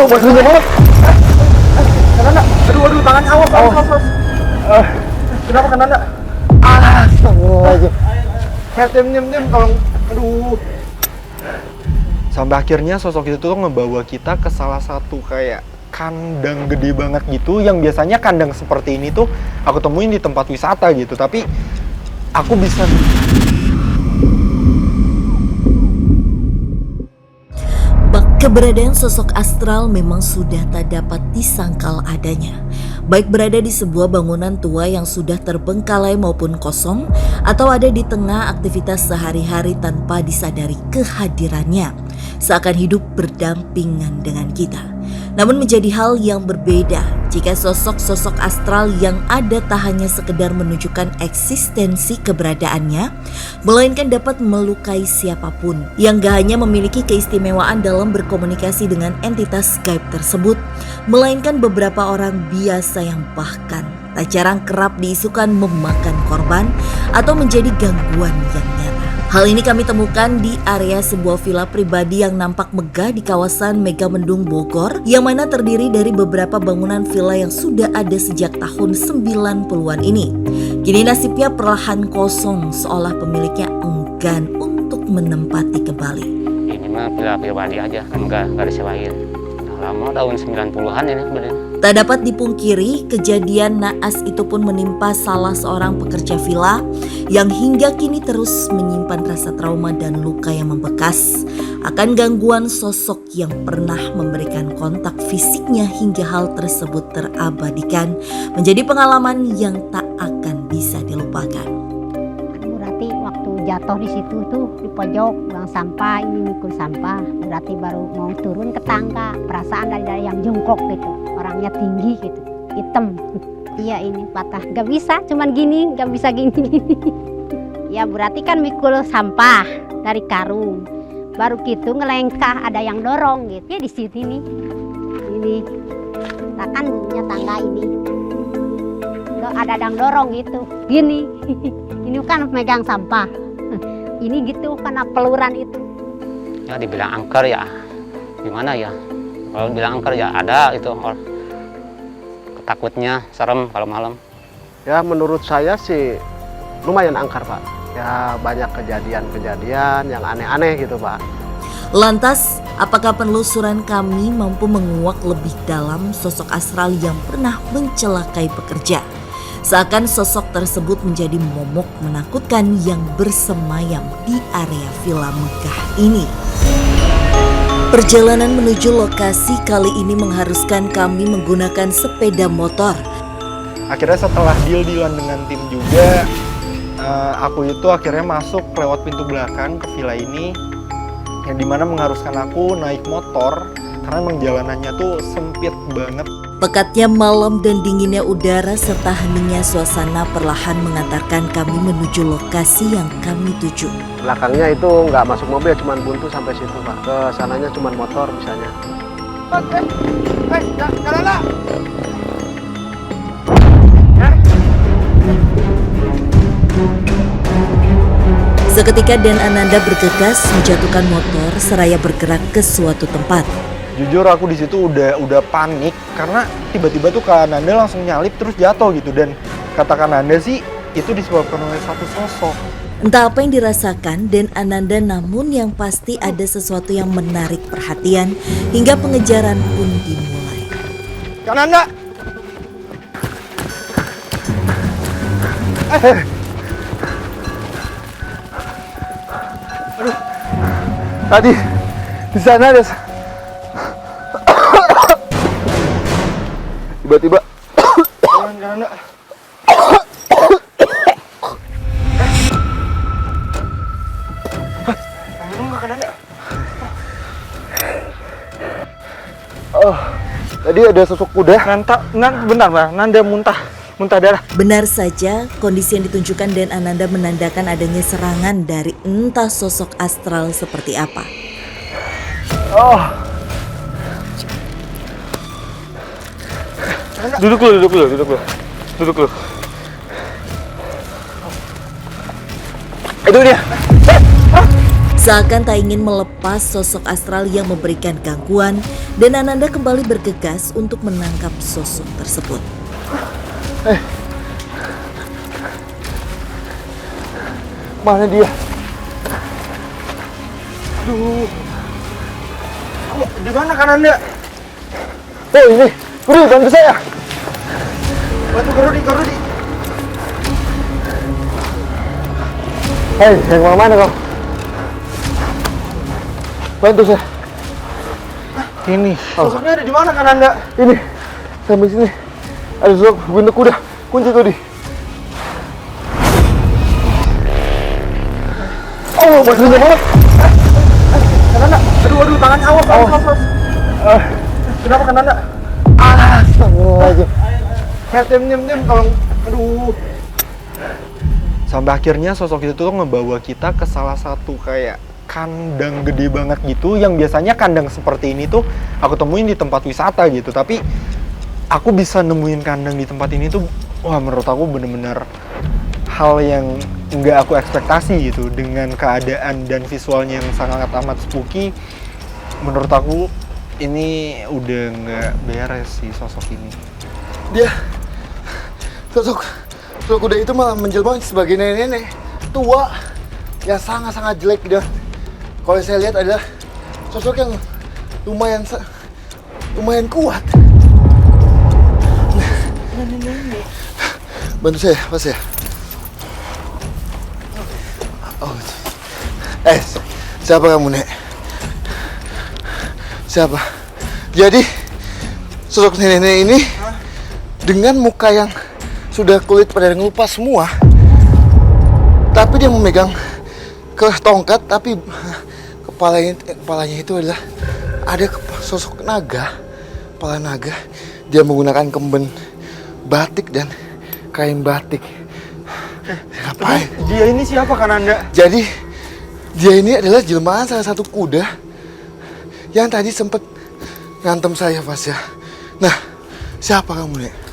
bajunya banget. Kananda, aduh, tangannya awas. Kenapa Kananda? Astagfirullahaladzim. Diam, tolong. Aduh. Sampai akhirnya sosok itu tuh ngebawa kita ke salah satu kayak kandang gede banget gitu, yang biasanya kandang seperti ini tuh aku temuin di tempat wisata gitu, tapi aku bisa keberadaan sosok astral memang sudah tak dapat disangkal adanya. Baik berada di sebuah bangunan tua yang sudah terbengkalai maupun kosong, atau ada di tengah aktivitas sehari-hari tanpa disadari kehadirannya, seakan hidup berdampingan dengan kita. Namun menjadi hal yang berbeda jika sosok-sosok astral yang ada tak hanya sekedar menunjukkan eksistensi keberadaannya, melainkan dapat melukai siapapun yang gak hanya memiliki keistimewaan dalam berkomunikasi dengan entitas gaib tersebut, melainkan beberapa orang biasa yang bahkan tak jarang kerap diisukan memakan korban atau menjadi gangguan yang nyata. Hal ini kami temukan di area sebuah villa pribadi yang nampak megah di kawasan Megamendung Bogor, yang mana terdiri dari beberapa bangunan villa yang sudah ada sejak tahun 90-an ini. Kini nasibnya perlahan kosong, seolah pemiliknya enggan untuk menempati kembali. Ini mah villa pribadi aja, kan nggak disewain. Udah lama, tahun 90-an ini bener. Tak dapat dipungkiri, kejadian naas itu pun menimpa salah seorang pekerja villa yang hingga kini terus menyimpan rasa trauma dan luka yang membekas akan gangguan sosok yang pernah memberikan kontak fisiknya, hingga hal tersebut terabadikan menjadi pengalaman yang tak akan bisa dilupakan. Berarti waktu jatuh di situ tuh di pojok buang sampah, ini mikul sampah, berarti baru mau turun ke tangga, perasaan dari yang jongkok gitu. Orangnya tinggi gitu, hitam. Iya ini patah, gak bisa, cuman gini, gak bisa gini. Ya berarti kan mikul sampah dari karung, baru gitu ngelengkah ada yang dorong gitu. Ya di sini nih, ini, nah kan punya tangga ini, tuh ada yang dorong gitu, gini. Ini kan megang sampah, ini gitu karena peluran itu. Ya dibilang angker ya, gimana ya? Kalau bilang angker ya ada itu. Takutnya serem kalau malam. Ya menurut saya sih lumayan angker Pak. Ya banyak kejadian-kejadian yang aneh-aneh gitu Pak. Lantas, apakah penelusuran kami mampu menguak lebih dalam sosok astral yang pernah mencelakai pekerja? Seakan sosok tersebut menjadi momok menakutkan yang bersemayam di area villa megah ini. Perjalanan menuju lokasi kali ini mengharuskan kami menggunakan sepeda motor. akhirnya setelah deal-dealan dengan tim juga, aku itu akhirnya masuk lewat pintu belakang ke villa ini, yang dimana mengharuskan aku naik motor karena emang jalanannya tuh sempit banget. Pekatnya malam dan dinginnya udara serta heningnya suasana perlahan mengantarkan kami menuju lokasi yang kami tuju. Belakangnya itu nggak masuk mobil, cuman buntu sampai situ Pak. Ke sananya cuman motor misalnya. Seketika Dan Ananda bergegas menjatuhkan motor seraya bergerak ke suatu tempat. Jujur aku di situ udah panik karena tiba-tiba tuh Kak Ananda langsung nyalip terus jatuh gitu, dan kata Kak Ananda sih itu disebabkan oleh satu sosok. Entah apa yang dirasakan Dan Ananda, namun yang pasti ada sesuatu yang menarik perhatian hingga pengejaran pun dimulai. Kak Ananda! Aduh, tadi di sana ada tiba-tiba Kak Ananda. Tadi ada sosok kuda. Bentar Mbak, Nanda muntah darah. Benar saja, kondisi yang ditunjukkan Dan Ananda menandakan adanya serangan dari entah sosok astral seperti apa. Duduk dulu. Itu dia. Seakan tak ingin melepas sosok astral yang memberikan gangguan, dan Ananda kembali bergegas untuk menangkap sosok tersebut. Mana dia? Aduh. Di mana Kananda? Oh ini, Rudi bantu saya. Bantu ke Rudi. Hei, yang mana kau? Bantu saya. Ini. Sosoknya ada di mana Kananda? Ini, sampai sini. Ada sosok bentuk kuda. Kunci tuh di. Oh, bantunya mana? Kananda, aduh, tangan awas. Kenapa Kananda? Astagfirullahaladzim. Diam, tolong. Aduh. Sampai akhirnya sosok itu tuh ngebawa kita ke salah satu kayak kandang gede banget gitu, yang biasanya kandang seperti ini tuh aku temuin di tempat wisata gitu, tapi aku bisa nemuin kandang di tempat ini tuh, wah, menurut aku bener-bener hal yang nggak aku ekspektasi gitu. Dengan keadaan dan visualnya yang sangat amat spooky, menurut aku ini udah nggak beres sih sosok ini. Dia sosok kuda itu malah menjelma sebagai nenek-nenek tua yang sangat-sangat jelek. Dan kalau saya lihat adalah sosok yang lumayan kuat. Nenek-nenek. Bantu saya, Mas ya. Oh. Siapa kamu, Nek? Siapa? Jadi sosok nenek-nenek ini dengan muka yang sudah kulit pada ngelupas semua, tapi dia memegang tongkat, tapi kepalanya itu adalah ada sosok naga, kepala naga. Dia menggunakan kemben batik dan kain batik. Ngapain? Dia ini siapa Kananda? Jadi dia ini adalah jelmaan salah satu kuda yang tadi sempat ngantem saya, Fasya. Nah, siapa kamu, Nek?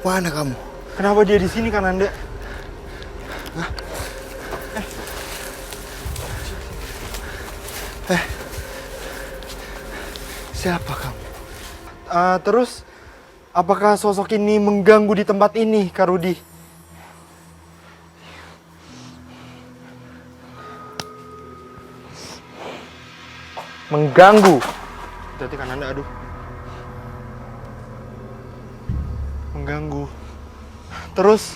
Mana kamu? Kenapa dia di sini Kananda? Siapa kamu? Terus apakah sosok ini mengganggu di tempat ini, Kak Rudi? Mengganggu. Berarti Kananda, aduh. Mengganggu. Terus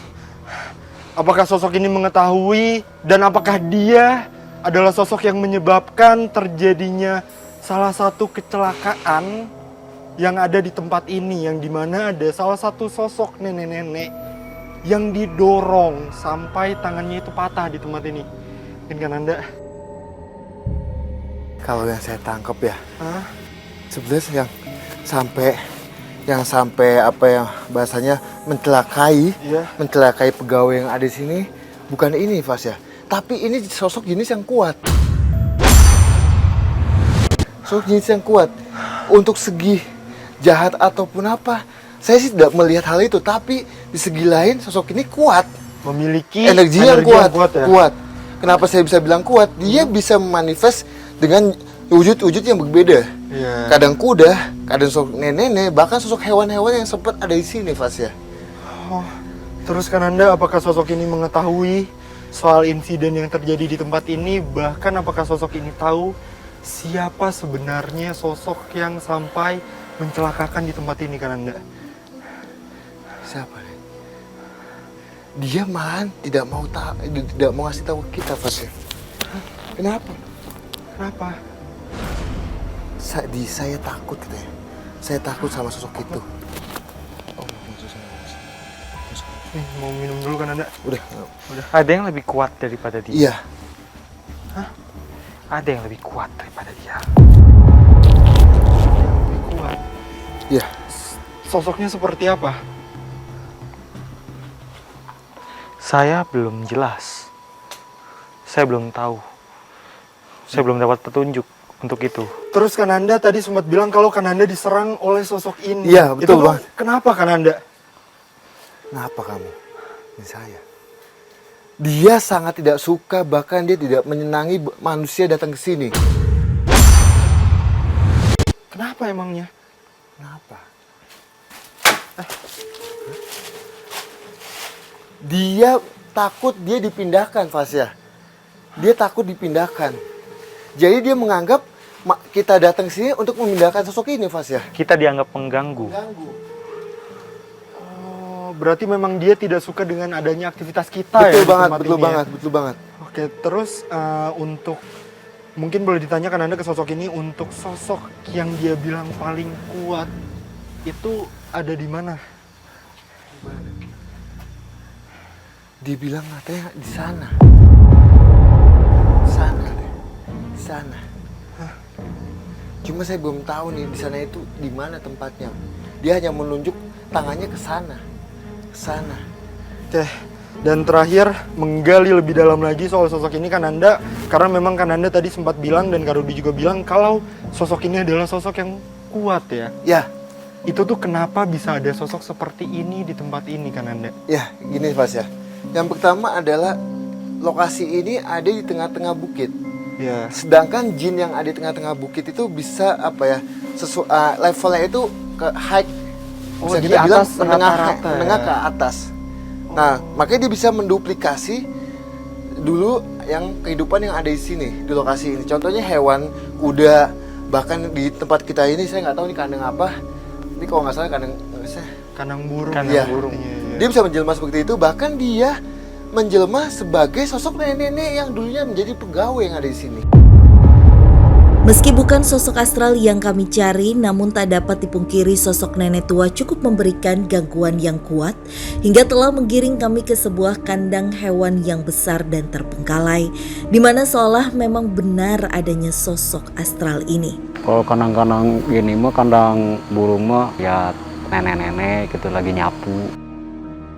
apakah sosok ini mengetahui dan apakah dia adalah sosok yang menyebabkan terjadinya salah satu kecelakaan yang ada di tempat ini, yang dimana ada salah satu sosok nenek-nenek yang didorong sampai tangannya itu patah di tempat ini. Mungkin Kananda? Kalau yang saya tangkap ya, sebenarnya yang sampai apa yang bahasanya mencelakai pegawai yang ada di sini bukan ini, Fas ya. Tapi ini sosok jenis yang kuat. Sosok jenis yang kuat. Untuk segi jahat ataupun apa, saya sih tidak melihat hal itu. Tapi di segi lain sosok ini kuat. Memiliki energi yang kuat. ya? Kuat. Kenapa saya bisa bilang kuat? Dia bisa memanifest dengan wujud-wujud yang berbeda. Iya. Kadang kuda, kadang sosok nenek-nenek, bahkan sosok hewan-hewan yang sempat ada di sini, Fas ya. Oh, terus Kananda, apakah sosok ini mengetahui soal insiden yang terjadi di tempat ini? Bahkan apakah sosok ini tahu siapa sebenarnya sosok yang sampai mencelakakan di tempat ini, Kananda? Siapa? Dia malah tidak mau ngasih tahu kita, Fas ya. Kenapa? Kenapa? Saya takut katanya. Saya takut sama sosok itu. Nih, mau minum dulu Kananda? Udah. Ada yang lebih kuat daripada dia. Iya. Ada yang lebih kuat daripada dia. Kuat. Iya. Sosoknya seperti apa? Saya belum jelas. Saya belum tahu. Saya belum dapat petunjuk untuk itu. Terus Kananda tadi sempat bilang kalau Kananda diserang oleh sosok ini. Iya, betul, Itu Bang. Kenapa Kananda? Kenapa kamu? Ini saya. Dia sangat tidak suka, bahkan dia tidak menyenangi manusia datang ke sini. Kenapa emangnya? Kenapa? Dia takut dia dipindahkan, Fasya. Dia takut dipindahkan. Jadi dia menganggap kita datang ke sini untuk memindahkan sosok ini, Fasya. Kita dianggap pengganggu. Oh, berarti memang dia tidak suka dengan adanya aktivitas kita Betul ya di banget, tempat betul ini ya? banget, betul banget. Oke, terus untuk mungkin boleh ditanyakan Anda ke sosok ini, untuk sosok yang dia bilang paling kuat itu ada di mana? Dia bilang katanya di sana. Sana deh. Di sana. Cuma saya belum tahu nih di sana itu di mana tempatnya. Dia hanya menunjuk tangannya ke sana. Ke sana. Oke. Dan terakhir, menggali lebih dalam lagi soal sosok ini Kananda, karena memang Kananda tadi sempat bilang dan Kak Rudi juga bilang kalau sosok ini adalah sosok yang kuat ya. Ya, Itu tuh kenapa bisa ada sosok seperti ini di tempat ini Kananda? ya gini Fasya. Yang pertama adalah lokasi ini ada di tengah-tengah bukit. Ya. Sedangkan jin yang ada di tengah-tengah bukit itu bisa apa ya? Levelnya itu ke high. Oh, Bisa di kita bilang atas rata-rata ya? menengah ke atas. Nah, makanya dia bisa menduplikasi dulu yang kehidupan yang ada di sini, di lokasi ini. Contohnya hewan, kuda, bahkan di tempat kita ini saya nggak tahu ini kandang apa. Ini kalau nggak salah kandang Kandang burung. Kandang Iya. burung. Iya, iya. Dia bisa menjelma seperti itu, bahkan dia menjelma sebagai sosok nenek-nenek yang dulunya menjadi pegawai yang ada di sini. Meski bukan sosok astral yang kami cari, namun tak dapat dipungkiri sosok nenek tua cukup memberikan gangguan yang kuat hingga telah menggiring kami ke sebuah kandang hewan yang besar dan terbengkalai, di mana seolah memang benar adanya sosok astral ini. Kalau kandang-kandang gini mah, kandang burung mah ya nenek-nenek gitu lagi nyapu.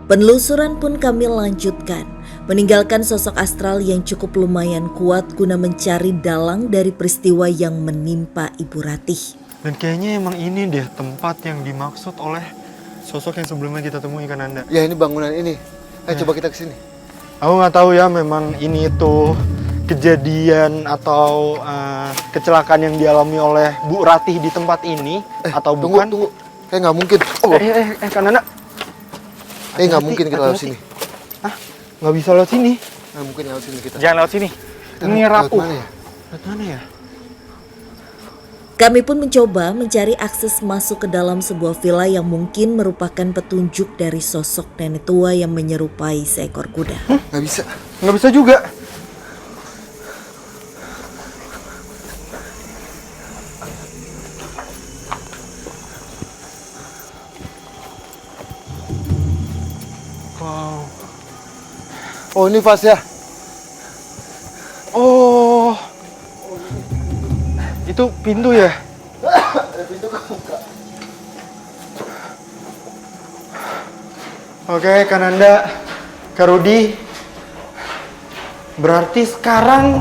Penelusuran pun kami lanjutkan, meninggalkan sosok astral yang cukup lumayan kuat guna mencari dalang dari peristiwa yang menimpa Ibu Ratih. Dan kayaknya emang ini deh tempat yang dimaksud oleh sosok yang sebelumnya kita temui Kananda. Ya ini bangunan ini. Ayo coba kita kesini. Aku nggak tahu ya memang ini itu kejadian atau kecelakaan yang dialami oleh Bu Ratih di tempat ini atau Tunggu, bukan. tunggu. Kayak nggak mungkin. Oh, Kananda. nggak mungkin kita lewat sini. Nggak bisa lewat sini. Nggak mungkin lewat sini kita. Jangan lewat sini. Kita Ini lewat rapuh. mana ya? Lewat mana ya? Kami pun mencoba mencari akses masuk ke dalam sebuah villa yang mungkin merupakan petunjuk dari sosok nenek tua yang menyerupai seekor kuda. Nggak bisa. Nggak bisa juga. Wow. Oh ini Fasya. Oh. Itu pintu ya? Ada pintu kebuka. Oke, Kananda, Kak Rudi. Berarti sekarang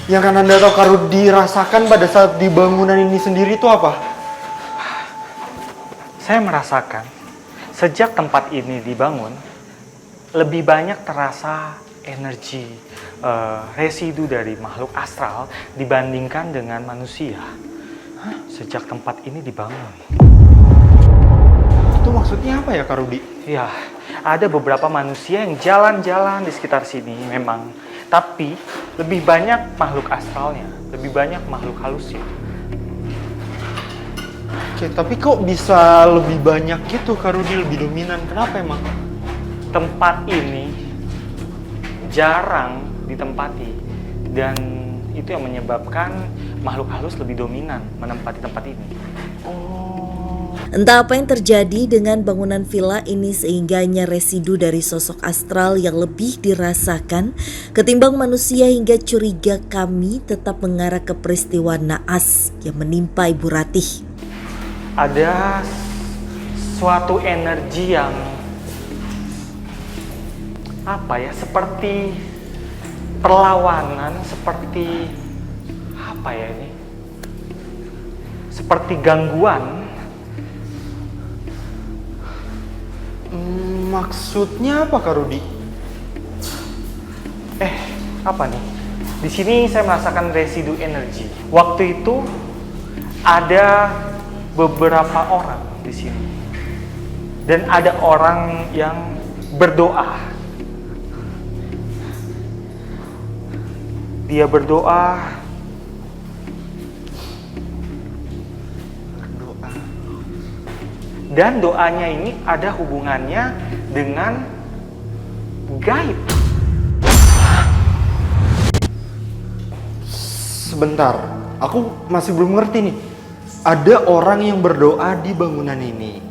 yang Kananda atau Kak Rudi rasakan pada saat di bangunan ini sendiri itu apa? Saya merasakan sejak tempat ini dibangun lebih banyak terasa energi residu dari makhluk astral dibandingkan dengan manusia. Sejak tempat ini dibangun. Itu maksudnya apa ya Kak Rudi? Ya, ada beberapa manusia yang jalan-jalan di sekitar sini memang, tapi lebih banyak makhluk astralnya, lebih banyak makhluk halusnya. Oke, tapi kok bisa lebih banyak gitu Kak Rudi, lebih dominan? Kenapa emang? Tempat ini jarang ditempati dan itu yang menyebabkan makhluk halus lebih dominan menempati tempat ini. Entah apa yang terjadi dengan bangunan villa ini sehingganya residu dari sosok astral yang lebih dirasakan ketimbang manusia hingga curiga kami tetap mengarah ke peristiwa naas yang menimpa Ibu Ratih. Ada suatu energi yang apa ya, seperti perlawanan, seperti apa ya ini, seperti gangguan. Maksudnya apa Kak Rudi? Apa nih? Di sini saya merasakan residu energi. Waktu itu ada beberapa orang di sini. Dan ada orang yang berdoa. Dia berdoa. Dan doanya ini ada hubungannya dengan gaib. Sebentar, aku masih belum ngerti nih. Ada orang yang berdoa di bangunan ini.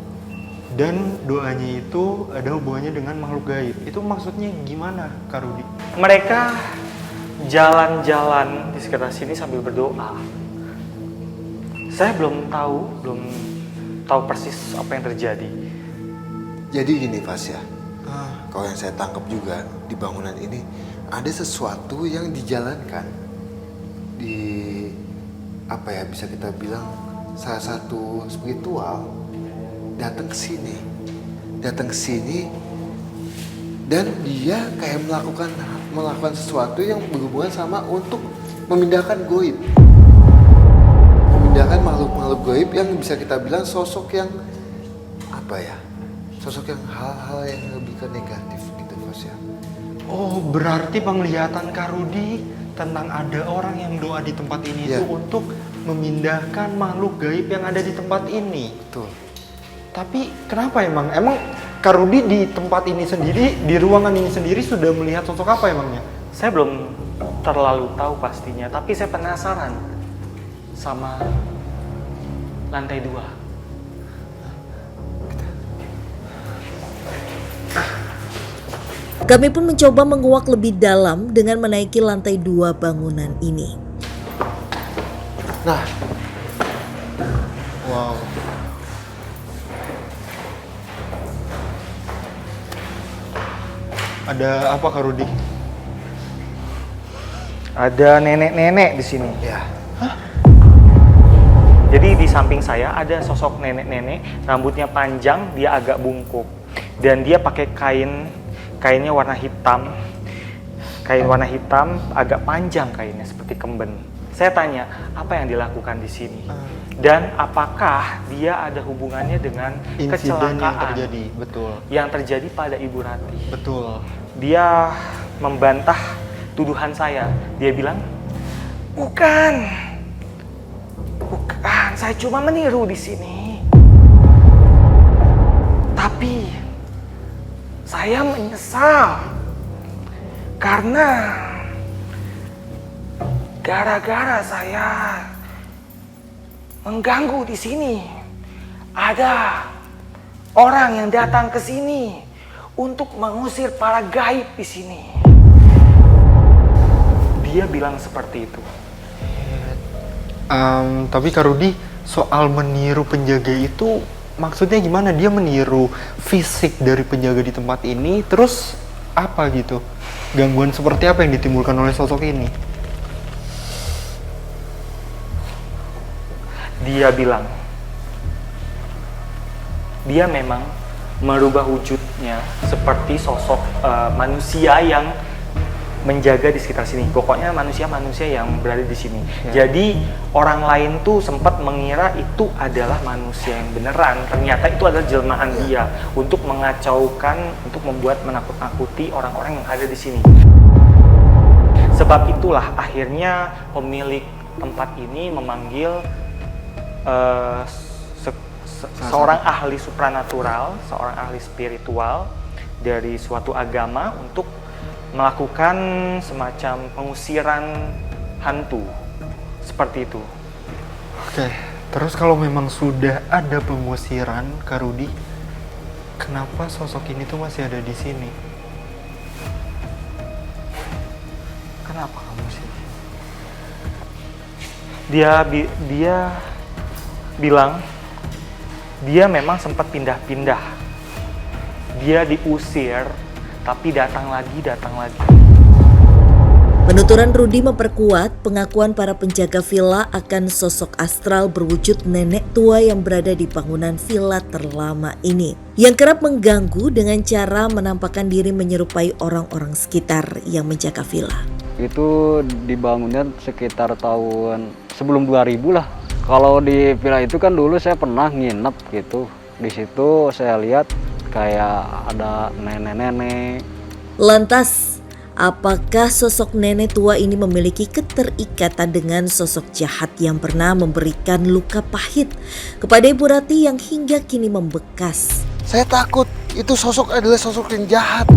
Dan doanya itu ada hubungannya dengan makhluk gaib. Itu maksudnya gimana, Kak Rudi? Mereka jalan-jalan di sekitar sini sambil berdoa. Saya belum tahu persis apa yang terjadi. Jadi gini Fasya, kalau yang saya tangkap juga di bangunan ini ada sesuatu yang dijalankan di apa ya, bisa kita bilang salah satu spiritual datang ke sini dan dia kayak melakukan sesuatu yang berhubungan sama untuk memindahkan goib. Memindahkan makhluk-makhluk goib yang bisa kita bilang sosok yang apa ya? Sosok yang hal-hal yang lebih ke negatif gitu Mas ya. Oh, berarti penglihatan Kak Rudi tentang ada orang yang doa di tempat ini itu untuk memindahkan makhluk gaib yang ada di tempat ini. Betul. Tapi kenapa emang? Emang Kak Rudi di tempat ini sendiri, di ruangan ini sendiri sudah melihat sosok apa emangnya? Saya belum terlalu tahu pastinya, tapi saya penasaran sama lantai 2. Kami pun mencoba menguak lebih dalam dengan menaiki lantai 2 bangunan ini. Nah, Wow. Ada apa Kak Rudi? Ada nenek-nenek di sini. ya. Jadi di samping saya ada sosok nenek-nenek, rambutnya panjang, dia agak bungkuk. Dan dia pakai kainnya warna hitam. Kain warna hitam, agak panjang kainnya, seperti kemben. Saya tanya, apa yang dilakukan di sini? Dan apakah dia ada hubungannya dengan Insiden yang kecelakaan terjadi, betul. yang terjadi pada Ibu Ratih? Betul. Dia membantah tuduhan saya. Dia bilang, bukan, saya cuma meniru di sini. Tapi saya menyesal karena gara-gara saya mengganggu di sini. Ada orang yang datang ke sini untuk mengusir para gaib di sini. Dia bilang seperti itu. Tapi Kak Rudi, soal meniru penjaga itu maksudnya gimana? Dia meniru fisik dari penjaga di tempat ini, terus apa gitu? Gangguan seperti apa yang ditimbulkan oleh sosok ini? Dia bilang, dia memang merubah wujudnya seperti sosok manusia yang menjaga di sekitar sini. Pokoknya manusia-manusia yang berada di sini. Jadi orang lain tuh sempat mengira itu adalah manusia yang beneran. Ternyata itu adalah jelmaan dia untuk mengacaukan, untuk membuat menakut-nakuti orang-orang yang ada di sini. Sebab itulah akhirnya pemilik tempat ini memanggil seorang ahli supranatural, seorang ahli spiritual dari suatu agama untuk melakukan semacam pengusiran hantu seperti itu. Oke, terus kalau memang sudah ada pengusiran Kak Rudi, kenapa sosok ini tuh masih ada di sini? Kenapa kamu sih? Dia bilang dia memang sempat pindah-pindah. Dia diusir, tapi datang lagi. Penuturan Rudi memperkuat pengakuan para penjaga villa akan sosok astral berwujud nenek tua yang berada di bangunan villa terlama ini, yang kerap mengganggu dengan cara menampakkan diri menyerupai orang-orang sekitar yang menjaga villa. Itu dibangunnya sekitar tahun sebelum 2000 lah. Kalau di villa itu kan dulu saya pernah nginep gitu. Di situ saya lihat kayak ada nenek-nenek. Lantas, apakah sosok nenek tua ini memiliki keterikatan dengan sosok jahat yang pernah memberikan luka pahit kepada Ibu Rati yang hingga kini membekas? Saya takut itu sosok adalah sosok yang jahat.